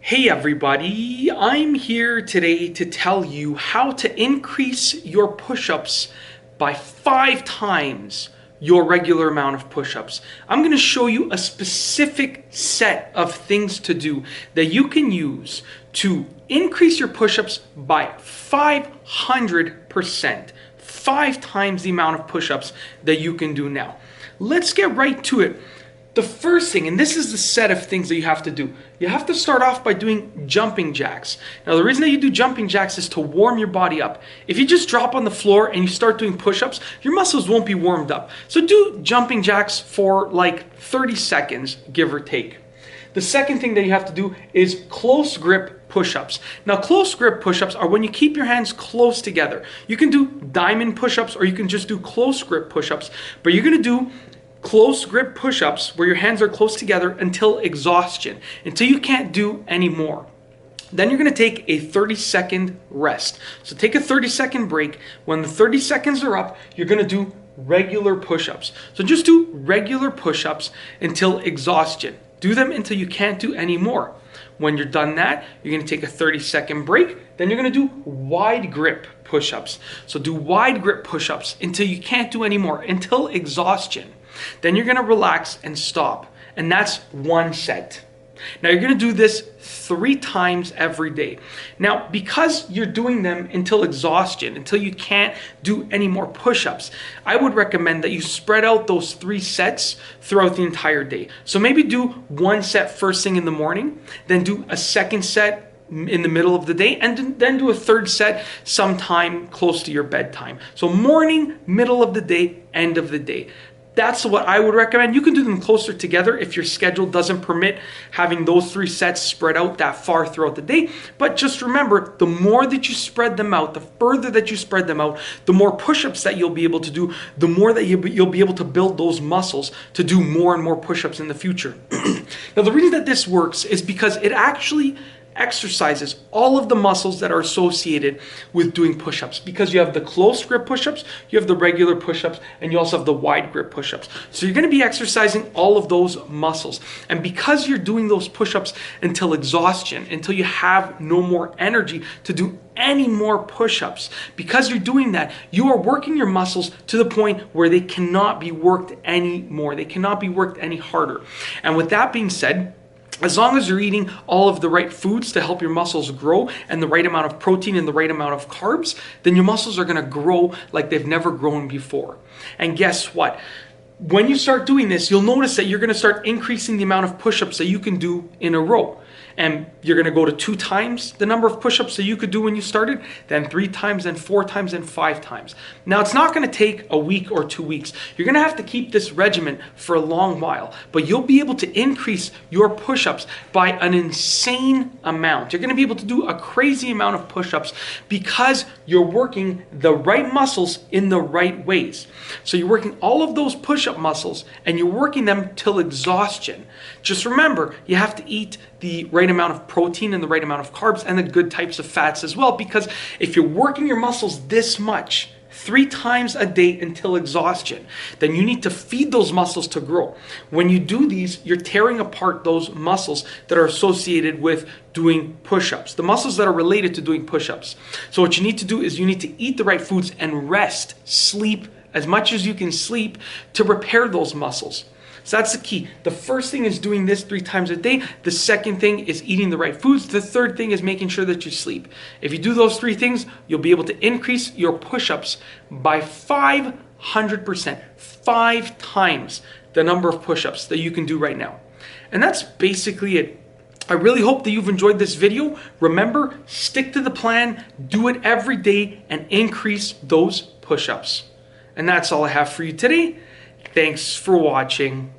Hey everybody, I'm here today to tell you how to increase your push-ups by 5 times your regular amount of push-ups. I'm going to show you a specific set of things to do that you can use to increase your push-ups by 500%, 5 times the amount of push-ups that you can do now. Let's get right to it. The first thing, and this is the set of things that you have to do, you have to start off by doing jumping jacks. Now, the reason that you do jumping jacks is to warm your body up. If you just drop on the floor and you start doing push-ups, your muscles won't be warmed up. So do jumping jacks for like 30 seconds, give or take. The second thing that you have to do is close grip push-ups. Now, close grip push-ups are when you keep your hands close together. You can do diamond push-ups or you can just do close grip push-ups, but you're gonna do close grip push-ups where your hands are close together until exhaustion, until you can't do any more. Then you're going to take a 30-second rest. So take a 30-second break. When the 30 seconds are up, you're going to do regular push-ups. So just do regular push-ups until exhaustion. Do them until you can't do any more. When you're done that, you're going to take a 30-second break. Then you're going to do wide grip push-ups. So do wide grip push-ups until you can't do any more, until exhaustion. Then you're going to relax and stop. And that's one set. Now you're going to do this 3 times every day. Now, because you're doing them until exhaustion, until you can't do any more push-ups, I would recommend that you spread out those 3 sets throughout the entire day. So maybe do 1 set first thing in the morning, then do a second set in the middle of the day, and then do a 3rd set sometime close to your bedtime. So morning, middle of the day, end of the day. That's what I would recommend. You can do them closer together if your schedule doesn't permit having those 3 sets spread out that far throughout the day. But just remember, the more that you spread them out, the further that you spread them out, the more push-ups that you'll be able to do, the more that you'll be able to build those muscles to do more and more push-ups in the future. Now, the reason that this works is because it actually exercises all of the muscles that are associated with doing push-ups, because you have the close grip push-ups, you have the regular push-ups, and you also have the wide grip push-ups. So you're going to be exercising all of those muscles. And because you're doing those push-ups until exhaustion, until you have no more energy to do any more push-ups, because you're doing that, you are working your muscles to the point where they cannot be worked anymore. They cannot be worked any harder. And with that being said, as long as you're eating all of the right foods to help your muscles grow and the right amount of protein and the right amount of carbs, then your muscles are going to grow like they've never grown before. And guess what? When you start doing this, you'll notice that you're going to start increasing the amount of push-ups that you can do in a row. And you're going to go to 2 times the number of push-ups that you could do when you started, then 3 times, then 4 times, then 5 times. Now, it's not going to take a week or 2 weeks. You're going to have to keep this regimen for a long while, but you'll be able to increase your push-ups by an insane amount. You're going to be able to do a crazy amount of push-ups because you're working the right muscles in the right ways. So you're working all of those push-up muscles and you're working them till exhaustion. Just remember, you have to eat the right amount of protein and the right amount of carbs and the good types of fats as well, because if you're working your muscles this much 3 times a day until exhaustion, then you need to feed those muscles to grow. When you do these, you're tearing apart those muscles that are associated with doing push-ups, the muscles that are related to doing push-ups. So what you need to do is you need to eat the right foods and rest, sleep as much as you can sleep to repair those muscles. So that's the key. The first thing is doing this 3 times a day. The second thing is eating the right foods. The third thing is making sure that you sleep. If you do those 3 things, you'll be able to increase your push-ups by 500%, 5 times the number of push-ups that you can do right now. And that's basically it. I really hope that you've enjoyed this video. Remember, stick to the plan, do it every day, and increase those push-ups. And that's all I have for you today. Thanks for watching.